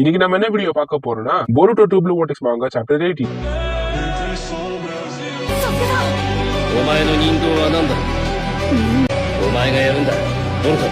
இன்னைக்கு நம்ம என்ன வீடியோ பார்க்க போறோம்னா Boruto 2 Blue Vortex manga chapter 80. お前の人道は何だ。お前がやるんだボルト。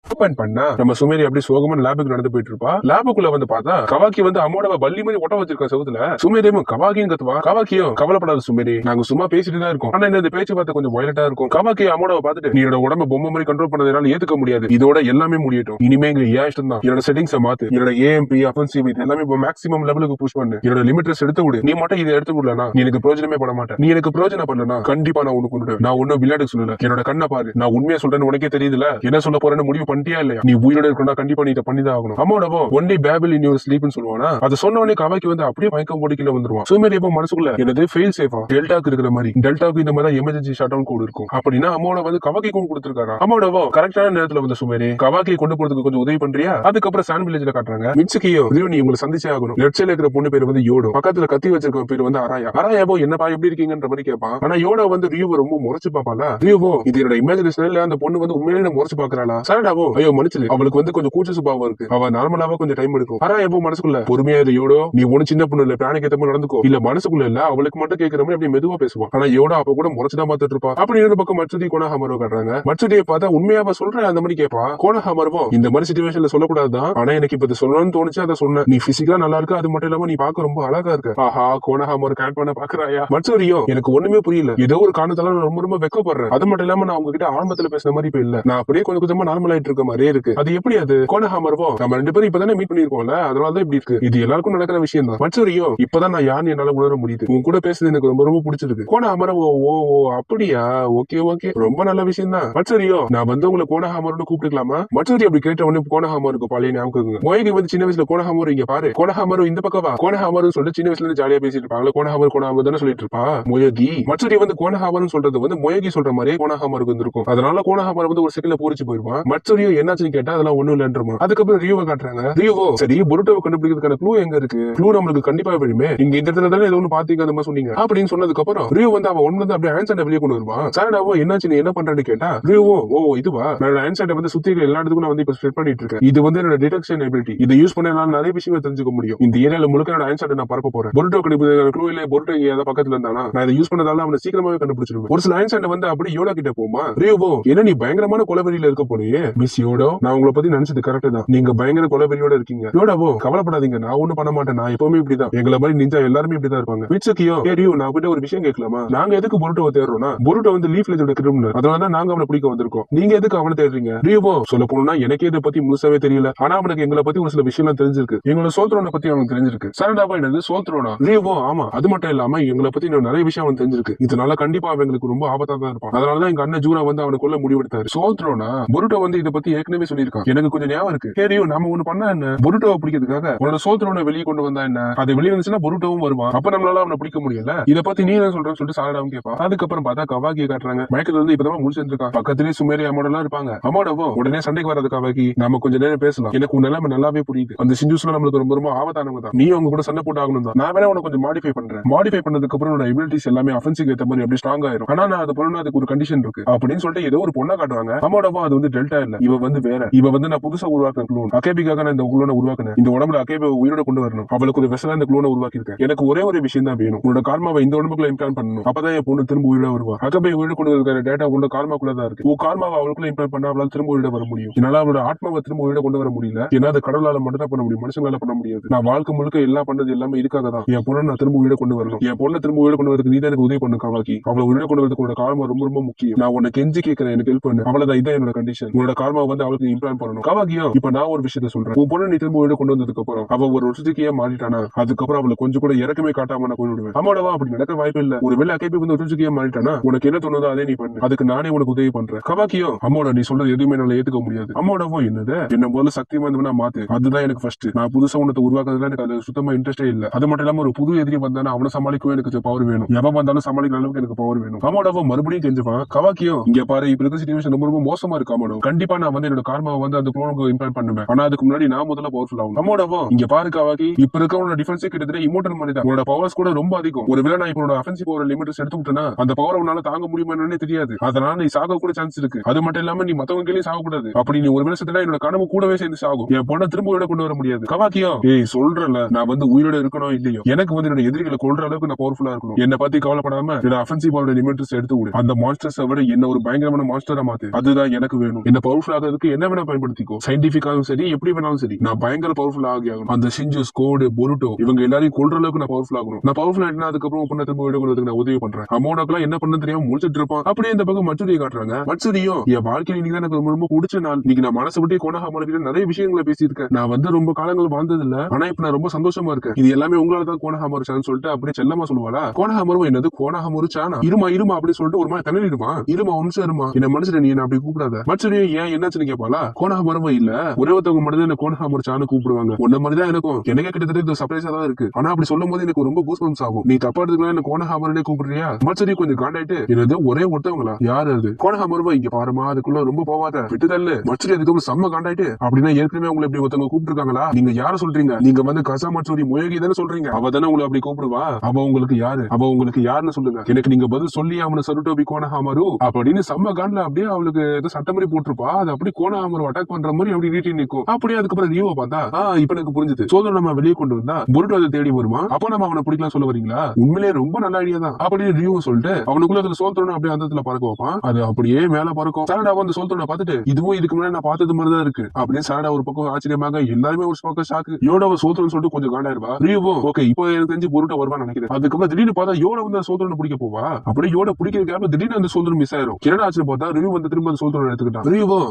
open பண்ணா நம்ம சுமேரி அப்படி சோகமா லேபுக்கு நடந்து போயிட்டு இருப்பா. லேபுக்குள்ள வந்து பார்த்தா கவாக்கி வந்து அம்மாவோட பள்ளி மாதிரி ஒட்ட வச்சிருக்க செவுத்துல. சுமேரியும் கவாக்கியும் கத்துவா. கவாக்கியும் கவலைப்படாத சுமேரி, நாங்க சும்மா பேசிட்டு தான் இருக்கோம். ஆனா இந்த பேச்சு பார்த்து கொஞ்சம் வயலட்டா இருக்கும். கவாக்கி அம்மாவை பார்த்துட்டு நீ என்னோட உடம்ப பொம்மை மாதிரி கண்ட்ரோல் பண்ணதுனால ஏத்துக்க முடியாது, இதோட எல்லாமே முடியட்டும், இனிமே இங்க ஏன் இஷ்டம் தான், என்னோட செட்டிங்ஸை மாத்து, என்னோட ஏஎம்பி அஃபென்சிவ் இது எல்லாமே இப்போ மேக்ஸிமம் லெவலுக்கு புஷ் பண்ணு, என்னோட லிமிட்ஸ் எடுத்து விடு, நீ மட்டும் இதை எடுத்து விடலனா நீ எனக்கு பிரயோஜனமே பட மாட்டேன், நீ எனக்கு பிரயோஜனம் பண்ணலனா கண்டிப்பா நான் உனக்கு கொண்டுடுவேன். நான் ஒன்னும் விளையாட்டு சொல்லல, என்னோட கண்ணை பாரு, நான் உண்மையா சொல்றேன்னு உனக்கே தெரியுதுல, என்ன சொல்ல போறேன்னு முடிவு பண்ணிட்டியா இல்லையா, நீ உயிரோட இருக்கணும், கண்டிப்பா நீ இதை பண்ணிதான் ஆகணும். அம்மாவோட ஒன்லி பேபிள் இன் யுவர் ஸ்லீப்னு சொல்லுவானா, அதை சொன்ன உடனே கவாக்கி வந்து அப்படியே மயக்கம் போட்டு கீழே வந்துருவான். சுமேரி எப்போ மனசுக்குள்ள எனது ஃபெயில் சேஃபா டெல்டாக்கு இருக்கிற மாதிரி, டெல்டாக்கு இந்த மாதிரி எமர்ஜென்சி ஷட் டவுன் கோட் இருக்கும் அப்படின்னா அம்மாவோட வந்து கவாக்கி கொண்டு கொடுத்துருக்காங்க. அம்மாவோட கரெக்டான நேரத்துல வந்து சுமேரி கவாக்கியை கொண்டு போறதுக்கு கொஞ்சம் உதவி பண்றியா. அதுக்கப்புறம் சான் வில்லேஜ்ல காட்டுறாங்க மிட்சுகியோ நீ உங்களை சந்திச்சே ஆகணும். லெஃப்ட் சைடுல இருக்கிற பொண்ணு பேர் வந்து யோடோ, பக்கத்துல கத்தி வச்சிருக்க பேர் வந்து அராயா. அராயாவோ என்னப்பா எப்படி இருக்கீங்கன்ற மாதிரி கேட்பான். ஆனா யோடோ வந்து ரியூவை ரொம்ப முறைச்சு பாப்பால. ரியூவோ இது என்னோட இமேஜினேஷன் இல்ல, அந்த பொண்ணு வந்து உண்மையிலே முறைச்சு பாக்குறாளா. சரடாவோ ஐயோ மன்னிச்சிரு, அவளுக்கு வந்து கொஞ்சம் கூச்ச சுபாவம் இருக்கு, அவ நார்மலாவா கொஞ்சம் டைம் எடுக்கும். அராயாவோ மனசுக்குள்ள பொறுமையா யோடோ, நீ ஒண்ணு சின்ன பொண்ணு இல்ல, பிளானுக்கு ஏத்த மாதிரி நடந்துக்கோ, இல்ல மனசுக்குள்ள இல்ல அவளுக்கு மட்டும் கேட்கிற மாதிரி அப்படி மெதுவா பேசுவான். ஆனா யோடோ அப்ப கூட முறைச்சுதான் பார்த்துட்டு இருப்பா. அப்படி இன்னொரு பக்கம் மட்சுதி கோனஹாமரோ காட்டுறாங்க. மட்சுதியை பார்த்தா உண்மையாவா சொல்ற அந்த மாதிரி கேட்பா. கோனஹாமரோ இந்த மாதிரி சிச்சுவேஷன்ல சொல்லக்கூடாதுதான், ஆனா எனக்கு இப்ப சொல்லணும்னு தோணுச்சு அதை சொன்ன. நீ பிசிக்கலா நல்லா இருக்கு, அது மட்டும் இல்லாம நீ பாக்க ரொம்ப அழகா இருக்க. ஆஹா கோனஹாமரோ கேட் பண்ண பாக்குறாயா. மட்சுரியோ எனக்கு ஒண்ணுமே புரியல, ஏதோ ஒரு காரணத்தால நான் ரொம்ப ரொம்ப வெக்கப்படுறேன், அது மட்டும் இல்லாம நான் உங்ககிட்ட ஆரம்பத்துல பேசுன மாதிரி இப்ப இல்ல, நான் அப்படியே கொஞ்சம் கொஞ்சமா நார்மல் ஆயிட்டு இருக்க மாதிரியே இருக்கு. அது எப்படி அது கோனஹாமரோ, நம்ம ரெண்டு பேரும் இப்பதானே மீட் பண்ணிருக்கோம்ல, அதனாலதான் இப்படி இருக்கு, இது எல்லாருக்கும் நடக்கிற விஷயம் தான். மட்சுரியோ இப்பதான் நான் யாருன்னு என்னால உணர முடியுது, உன் கூட பேசுறது எனக்கு ரொம்ப ரொம்ப பிடிச்சிருக்கு. கோனஹாமரோ ஓ அப்படியா, ஓகே ஓகே ரொம்ப நல்ல விஷயம் தான். மட்சுரியோ நான் வந்து உங்களை கோனஹாமரோன்னு கூப்பிட்டுக்கலாமா. மட்சுரி அப்படி கேட்ட உடனே கோனஹாமருக்கு பழைய ஞாபகம். மொய்கி வந்து சின்ன வயசுல கோனஹாமரோ இங்க பாரு, கோனஹாமரோ இந்த பக்கம் வா, கோனஹாமரோன்னு சொல்லிட்டு சின்ன வயசுல இருந்து ஜாலியா பேசிட்டு இருப்பாங்க. கோனஹாமரோ தானே சொல்லிட்டு இருப்பா மொயகி. மட்சுரி வந்து கோனஹாமரோன்னு சொல்றது வந்து மொயகி சொல்ற மாதிரியே கோனஹாமருக்கு வந்திருக்கும். அதனால கோனஹாமரோ வந்து ஒரு செகண்ட்ல பூரிச்சு போயிருவான். மட்சுரியோ என்னாச்சுன்னு கேட்டா அதெல்லாம் ஒண்ணும் இல்லன்றமா. அதுக்கப்புறம் ரியூவை காட்டுறாங்க. ரியூவோ சரி புருட்டோவை கண்டுபிடிக்கிறதுக்கான க்ளூ எங்க இருக்கு, க்ளூ நம்மளுக்கு கண்டிப்பா வேணுமே, இங்க இந்த இடத்துல தானே ஏதோ ஒன்று பாத்தீங்க அந்த மாதிரி சொன்னீங்க அப்படின்னு சொன்னதுக்கு அப்புறம் ரியூ வந்து அவன் ஒன்னு வந்து அப்படியே ஆன்சர்ட வெளியே கொண்டு வருவான். சாரடாவோ என்னாச்சு நீ என்ன பண்றேன்னு கேட்டா ரியூவோ ஓ இதுவா, நான் ஆன்சர்ட வந்து சுத்தி எல்லா இடத்துக்கும் நான் வந்து இப்ப ஸ்ப்ரெட் பண்ணிட்டு இருக்கேன், இது வந்து என்னோட டிடெக்ஷன் எபிலிட்டி, இதை யூஸ் பண்ண நான் நிறைய விஷயங்கள் தெரிஞ்சுக்க முடியும், இந்த ஏரியால முழுக்க என்னோட ஆன்சர்ட நான் பரப்ப போறேன். புருட்டோ கண்டுபிடிக்கிற க்ளூ இல்ல, புருட்டோ ஏதாவது பக்கத்துல இருந்தானா நான் இதை யூஸ் பண்ணதால அவனை சீக்கிரமாவே கண்டுபிடிச்சிருவேன். ஒரு சில ஆன்சர்ட வந்து அப்படி யோடா கிட்ட போமா. ரியூவோ என்ன நீ பயங்கரமான கொலவெறியில இருக்க போறியே. மிஸ் யோடோ நான் உங்களை பத்தி நினைச்சது கரெக்ட் தான், நீங்க பயங்கர கொலவெறியோட இருக்கீங்க. யோடாவோ கவலைப்படாதீங்க, நான் ஒண்ணும் பண்ண மாட்டேன், நான் எப்பவுமே இப்படிதான், எங்களை மாதிரி நிஞ்சா எல்லாருமே இப்படிதான் இருப்பாங்க. மிட்சுகியோ ரியூ நான் கிட்ட ஒரு விஷயம் கேட்கலாமா, நாங்க எதுக்கு புருட்டோவை தேடுறோம்னா புருட்டோ வந்து லீஃப் வில்லேஜோட கிரிமினல், அதனாலதான் நாங்க அவனை பிடிக்க வந்திருக்கோம், நீங்க எதுக்கு அவனை தேடுறீங்க. ரியூவோ சொல்ல போனா எனக்கே இதை பத்தி முழுசாவே தெரியல, ஆனா அவனுக்கு எங்களை பத்தி ஒரு சில விஷயம் தெரிஞ்சிருக்கு, எங்களோட சோத்ரோனை பத்தி அவனுக்கு தெரிஞ்சிருக்கு. சரடாவா என்னது சோத்ரோனா. ரியூவோ ஆமா அது மட்டும் இல்லாம எங்களை பத்தி நிறைய விஷயம் அவனுக்கு தெரிஞ்சிருக்கு, இதனால கண்டிப்பா அவங்களுக்கு ரொம்ப ஆபத்தா தான் இருப்பான், அதனாலதான் எங்க அண்ணன் ஜூரா வந்து அவனை கொல்ல முடிவெடுத்தாரு. சோத்ரோனா புருட்டோ வந்து இதை பத்தி ஏற்கனவே சொல்லியிருக்கான், எனக்கு கொஞ்சம் ஞாபகம் இருக்கு. ரியூ நம்ம ஒண்ணு பண்ணா என்ன, புருட்டோவை பிடிக்கிறதுக்காக உன்னோட சோத்ரோனை வெளியே கொண்டு வந்தா என்ன, அது வெளியே வந்துச்சுன்னா புருட்டோவும் வருவான், அப்ப நம்மளால அவனை பிடிக்க முடியல, இதை பத்தி நீ என்ன சொல்றேன்னு சொல்லிட்டு சாரடாவும் கேட்பான். அதுக்கப்புறம் பார்த்தா கவாக்கியை காட்டுறாங்க. மயக்கத்துல இருந்து இப்பதான் முடிச்சிருக்கான், பக்கத்துலயே சுமேரி அம்மாடெல்லாம் இருப்பாங்க. அம்மாடவோ உடனே சண்டைக்கு வராது கவாக்கி, நம்ம கொஞ்ச நேரம் பேசலாம், எனக்கு உன் நிலைமை நல்லாவே புரியுது, அந்த சிஞ்சுஸ்ல நம்மளுக்கு ரொம்ப ரொம்ப ஆபத்தானவங்க தான், நீ அவங்க கூட சண்டை போட்டு ஆகணும் தான், நான் வேணா உனக்கு கொஞ்சம் மாடிஃபை பண்றேன், மாடிஃபை பண்ணதுக்கு அப்புறம் உன்னோட எபிலிட்டிஸ் எல்லாமே அஃபென்சிவ் ஏத்த மாதிரி அப்படி ஸ்ட்ராங் ஆயிரும், ஆனா நான் அது பண்ணணும் அதுக்கு ஒரு கண்டிஷன் இருக்கு அப்படின்னு சொல்லிட்டு ஏதோ ஒரு பொண்ணை காட்டுவாங்க. அம்மாடவோ அது வந்து டெல்டா இல்ல, இவ வந்து வேற, இவ வந்து நான் புதுசா உருவாக்குற க்ளோன், அகேபிக்காக நான் இந்த க்ளோனை உருவாக்குனேன், இந்த உடம்புல அகேபி உயிரோட கொண்டு வரணும், அவளுக்கு ஒரு வெசலா இந்த க்ளோனை உருவாக்கி இருக்கேன், எனக்கு ஒரே ஒரு விஷயம் தான் வேணும், உன்னோட கார்மாவை இந்த உடம்புக்குள்ள இம்ப்ளான் பண்ணணும், அப்பதான் என் பொண்ணு திரும்ப உயிரோட வருவா, அகேபி உயிரோட கொண்டு இருக்கிற டேட்டா உன்னோட கார்மாக்குள்ள தான் இருக்கு, உன் கார்மாவை அவளுக்குள்ள இம்ப்ளான் பண்ணா அவளால் திரும்ப உயிரோட வர முடியும், என்னால அவளோட ஆத்மாவை திரும்ப உயிரோட கொண்டு வர முடியல, ஏன்னா அது கடவுளால மட்டும் தான் பண்ண முடியும், மனுஷங்களால பண்ண முடியாது, நான் வாழ்க்கை முழுக்க எல்லாம் பண்ணது எல்லாமே இதுக்காக தான், என் பொண்ணை நான் திரும்ப உயிரோட கொண்டு வரணும், என் பொண்ணை திரும்ப உயிரோட கொண்டு வரதுக்கு நீ தான் எனக்கு உதவி பண்ணு கவாக்கி, அவளை உயிரோட கொண்டு வரதுக்கு உன்னோட கார்மா ரொம்ப ரொம்ப முக்கியம், நான் உன்னை கெஞ்சி கேட்கிறேன் எனக்கு ஹெல்ப் பண்ணு, அவ்வளவுதான் இதான் என்னோட கண்டிஷன், உன்னோட கார்மா வந்து அவளுக்கு இம்ப்ளான் பண்ணணும். கவாக்கியோ இப்ப நான் ஒரு விஷயத்த சொல்றேன், உன் பொண்ணு நீ திரும்ப உயிரோட கொண்டு வந்ததுக்கு அப்புறம் அவ ஒரு வருஷத்துக்கே மாறிட்டானா அதுக்கப்புறம் அவளை கொஞ்சம் கூட இறக்கமே காட்டாம நான் கொண்டு விடுவேன். அம்மாடவா அப்படி நடக்க வாய்ப்பு இல்ல, ஒரு வேலை அகேபி வந்து வருஷத்துக்கே மாறிட்டானா உனக்கு என்ன தோணுதோ அதே நீ பண்ணு, அதுக்கு நானே உனக்கு உதவி பண்றேன். கவாக்கியோ அம்மோட நீ சொல்றது எதுவுமே என்னால ஏத்துக்க முடியாது. அம்மாடவோ என்னது என்ன முதல்ல சக்தி வந்து மாத்து, அதுதான் எனக்கு ஃபர்ஸ்ட், நான் புதுசா உனத்தை உருவாக்குறதுல எனக்கு அது சுத்தமா இன்ட்ரெஸ்டே இல்ல, அது மட்டும் இல்லாம ஒரு புது எதிரி வந்தானா அவனை சமாளிக்கவே எனக்கு பவர் வேணும், எவன் வந்தாலும் சமாளிக்கிற அளவுக்கு எனக்கு பவர் வேணும். அம்மாடவோ மறுபடியும் கெஞ்சுவான். கவாக்கியோ இங்க பாரு இப்ப இருக்க சிச்சுவேஷன் ரொம்ப ரொம்ப மோசமா இருக்கு, அம்மாடோ கண்டிப்பா நான் நான் வந்து என்னோட கார்மாவை வந்து அந்த குளோனுக்கு இம்ப்ளான்ட் பண்ணுவேன். ஆனா அதுக்கு முன்னாடி நான் முதல்ல பவர்ஃபுல் ஆகும். அமோடவும் இங்க பாரு காவாக்கி, இப்ப இருக்கவனோட டிஃபென்ஸே கிட்டத்தட்ட இமோட்டல் மாதிரி தான். உன்னோட பவர்ஸ் கூட ரொம்ப அதிகம். ஒருவேளை நான் இப்ப அஃபென்சிவ் பவர் லிமிட்ஸ் எடுத்துக்கிட்டேன்னா அந்த பவர் உன்னால தாங்க முடியுமான்னு தெரியாது. அதனால நீ சாக கூட சான்ஸ் இருக்கு. அது மட்டும் இல்லாம நீ மத்தவங்க கீழே சாக கூடாது. அப்படி நீ ஒரு வேலை என்னோட கனவு கூடவே சேர்ந்து சாகும். என் பொண்ணை திரும்ப விட கொண்டு வர முடியாது. கவாக்கியோ ஏய் சொல்றல, நான் வந்து உயிரோட இருக்கணும் இல்லையோ, எனக்கு வந்து என்னோட எதிரிகளை கொல்ற அளவுக்கு நான் பவர்ஃபுல்லா இருக்கணும். என்ன பத்தி கவலைப்படாம என்னோட அஃபென்சிவ் பவர் லிமிட்ஸ் எடுத்து விடு. அந்த மான்ஸ்டர்ஸை விட என்ன ஒரு பயங்கரமான மான்ஸ்டரா மாத்து. அதுதான் எனக்கு வேணும். என்ன பவர்ஃபுல் ஆகிறதுக்கு என்ன வேணா பயன்படுத்திக்கோ. சயின்டிபிக்காவும் சரி, எப்படி வேணாலும் சரி, நான் பயங்கர பவர்ஃபுல் ஆகி ஆகணும். அந்த ஷிஞ்சு, ஸ்கோடு, பொருட்டோ இவங்க எல்லாரையும் கொல்ற அளவுக்கு நான் பவர்ஃபுல் ஆகணும். நான் பவர்ஃபுல் ஆயிட்டா அதுக்கப்புறம் பொண்ணை திரும்ப விட கொள்றதுக்கு நான் உதவி பண்றேன். அமோனோக்கெல்லாம் என்ன பண்ணு தெரியாம முடிச்சிட்டு இருப்பான். அப்படியே இந்த பக்கம் மச்சூரியை காட்டுறாங்க. மச்சூரியும் என் வாழ்க்கையில இன்னைக்கு தான் எனக்கு ரொம்ப ரொம்ப பிடிச்ச நாள். இன்னைக்கு நான் மனசு விட்டு கோனஹாமால கிட்ட நிறைய விஷயங்களை பேசியிருக்கேன். நான் வந்து ரொம்ப காலங்கள் வாழ்ந்தது இல்ல, ஆனா இப்ப நான் ரொம்ப சந்தோஷமா இருக்கேன். இது எல்லாமே உங்களால தான் கோனஹாமாரு சான்னு சொல்லிட்டு அப்படியே செல்லமா சொல்லுவாளா. கோனஹாமாரும் என்னது கோனஹாமாரு சானா, இருமா இருமா அப்படி சொல்லிட்டு ஒரு மாதிரி தண்ணிடுமா. இருமா வம்சம் இருமா, என்ன மனுஷன் நீ என்ன அப்படி கூப்பிடாத. மச்சூரியும் ஏன் என்னாச்சுன்னு கேட்பாளா. கோனஹாமாரும் இல்ல, ஒரே ஒருத்தவங்க மட்டும் என்ன கோனஹாமாரு சான்னு கூப்பிடுவாங்க. உன்ன மாதிரிதான் எனக்கும். எனக்கே கிட்டத்தட்ட சர்ப்ரைஸா தான் இருக்கு. ஆனா அப்படி சொல்லும் போது எனக்கு ரொம்ப கூஸ்பம்ஸ் ஆகும். நீ தப்பா எடுத்துக்கலாம், என்ன கோனஹாமாரனே கூப்பிடுறியா. மச்சூரி கொஞ்சம் காண்டாயிட்டு, என்னது ஒரே ஒருத்தவங்களா, யாரு அது. கோனஹாமாருவா இங்க பாருமா, அதுக்குள்ள ரொம்ப போவாத, விட்டுதல்லு. மச்சூரி அதுக்கு செம்ம காண்டாயிட்டு, அப்படின்னா ஏற்கனவே உங்களை இப்படி ஒருத்தவங்க கூப்பிட்டுருக்காங்களா, நீங்க யார சொல்றீங்க, நீங்க வந்து கசா மச்சூரி முயகி தானே சொல்றீங்க, அவ தானே உங்களை அப்படி கூப்பிடுவா, அவ உங்களுக்கு யாரு, அவ உங்களுக்கு யாருன்னு சொல்லுங்க, எனக்கு நீங்க பதில் சொல்லி அவனை சருட்டோபி கோனஹாமாரு அப்படின்னு செம்ம காண்ட்ல அப்படியே அவளுக்கு ஏதோ சட்ட மாதிரி போட்டிருப்பா. அது அப்படி கோனஹாமாரு அட்டாக் பண்ற மாதிரி அப்படி நீட்டி நிற்கும். அப்படியே அதுக்கப்புறம் ரியோவை பார்த்தா இப்ப எனக்கு புரிஞ்சுது. சோதனை நம்ம வெளியே கொண்டு வந்தா பொருட்டோ அதை தேடி வருமா, அப்ப நம்ம அவனை பிடிக்கலாம் சொல்ல வரீங்களா. உண்மையிலேயே ரொம்ப நல்ல ஐடியா தான் அப்படின்னு ரியோவை சொல்லிட்டு அவனுக்குள்ள அதுல சோல்தோன அப்படியே அந்த பறக்க வைப்பான். அது அப்படியே மேல பறக்கும். சாரடா வந்து சோல்தோன பார்த்துட்டு இதுவும் இதுக்கு முன்னாடி நான் பார்த்தது மாதிரி தான் இருக்கு அப்படின்னு சாரடா ஒரு பக்கம் ஆச்சரியமாக, எல்லாருமே ஒரு பக்கம் ஷாக்கு. யோடாவை சோல்தோன்னு சொல்லிட்டு கொஞ்சம் காண்டாயிருவா. ரியோவும் ஓகே இப்போ எனக்கு தெரிஞ்சு பொருட்டோ வருவான்னு நினைக்கிறேன். அதுக்கப்புறம் திடீர்னு பார்த்தா யோட வந்து சோல்தோன பிடிக்க போவா. அப்படியே யோட பிடிக்கிறதுக்காக திடீர்னு அந்த சோல்தோன் மிஸ் ஆயிரும். கிரணா ஆச்சு பார்த்தா ரியூ வந்து திரும்ப அந்த சோல்தோன எடுத்துக்கிட்டான். ரியோவும்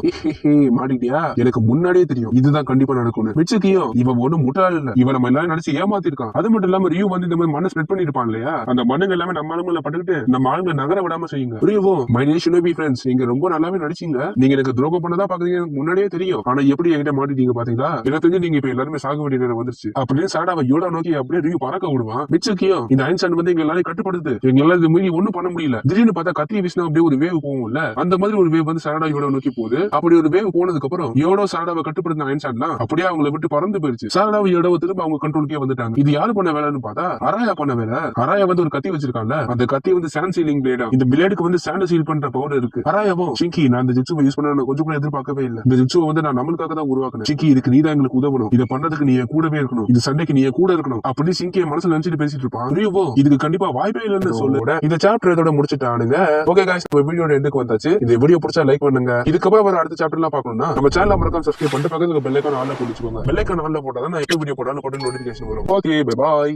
மாட்டிக்கிட்டியா, எனக்கு முன்னாடியே தெரியும் இதுதான் கண்டிப்பா நடக்கும்னு. மிச்சக்கியும் இவன் ஒண்ணும் முட்டாள் இல்ல, இவன் நம்ம எல்லாரும் நினைச்சு ஏமாத்திருக்கான். அது மட்டும் இல்லாம ரியூ வந்து இந்த மாதிரி மண்ணை ஸ்ப்ரெட் பண்ணிருப்பான் இல்லையா, அந்த மண்ணுங்க எல்லாமே நம்ம ஆளுங்களை பட்டுக்கிட்டு நம்ம ஆளுங்களை நகர விடாம செய்யுங்க. ரியோவும் மை நேம் ஷினோபி ஃப்ரெண்ட்ஸ், நீங்க ரொம்ப நல்லாவே நடிச்சீங்க. நீங்க எனக்கு துரோகம் பண்ணதா பாக்குறீங்க, முன்னாடியே தெரியும். ஆனா எப்படி என்கிட்ட மாட்டிட்டீங்க பாத்தீங்களா, எனக்கு தெரிஞ்சு நீங்க இப்ப எல்லாருமே சாக வேண்டிய நேரம் வந்துருச்சு அப்படின்னு சாடாவை யோடா நோக்கி அப்படியே ரியூ பறக்க விடுவான். மிச்சக்கியும் இந்த ஐன்ஸ்டைன் வந்து எங்க எல்லாரும் கட்டுப்படுது, எங்க எல்லாரும் மீறி ஒண்ணும் பண்ண முடியல. திடீர்னு பார்த்தா கத்திய வீசினா அப்படியே ஒரு வேவ் போகும்ல, அந்த மாதிரி ஒரு வேவ் வந்து சாடா யோடா நோக்கி போகுது. அப்படி ஒரு வேவ் போனதுக்கு அப்புறம் யோடோ சாடாவை கட்டுப்படுத்த ஐன்ஸ்டைன்லாம் அப்படியே அவங்களை விட்டு பறந்து போயிருச்சு. சாடாவை யோடோ திரும்ப அவங்க கண்ட்ரோலுக்கே வந்துட்டாங்க. இது யாரு பண்ண வேலைன்னு பார்த்தா அராயா பண்ண வேலை. அராயா வந்து ஒரு கத்தி வச்சிருக்காங்க, அந்த கத்தி வந்து சாண்ட் சீலிங் பிளேடா. இந்த பிளேடுக்கு வந்து சாண்ட் சீல் பண்ற பவர் இருக்கு. அராயாவும் சிங்கி நான் இந்த ஜிட்சுவை யூஸ் பண்ண கொஞ்சம் கூட எதிர்பார்க்கவே இல்லை. இந்த ஜிட்சுவை வந்து நான் நம்மளுக்காக தான் உருவாக்குனேன். சிங்கி இதுக்கு நீதான் எங்களுக்கு உதவணும், இதை பண்றதுக்கு நீ கூடவே இருக்கணும், இந்த சண்டைக்கு நீ கூட இருக்கணும் அப்படின்னு சிங்கியை மனசுல நினைச்சிட்டு பேசிட்டு இருப்பான். ரியோவோ இதுக்கு கண்டிப்பா வாய்ப்பே இல்லைன்னு சொல்ல இந்த சாப்டர் இதோட முடிச்சுட்டானுங்க. ஓகே गाइस, இந்த வீடியோட எண்டுக்கு வந்தாச்சு. இந்த வீடியோ பிடிச்சா லைக் பண்ணுங்க. இதுக்கப்புறம் வர அடுத்த சாப்டர் எல்லாம் பார்க்கணும்னா நம்ம சேனலை மறக்காம சப்ஸ்கிரைப் பண்ணிட்டு பக்கத்துல பெல் ஐகான் ஆன்ல போட்டுக்கோங்க. பெல் ஐகான் ஆன்ல போட்டா தான் நான் எப்போ வீடியோ போட்டாலும் உடனே நோட்டிபிகேஷன் வரும். Okay bye bye.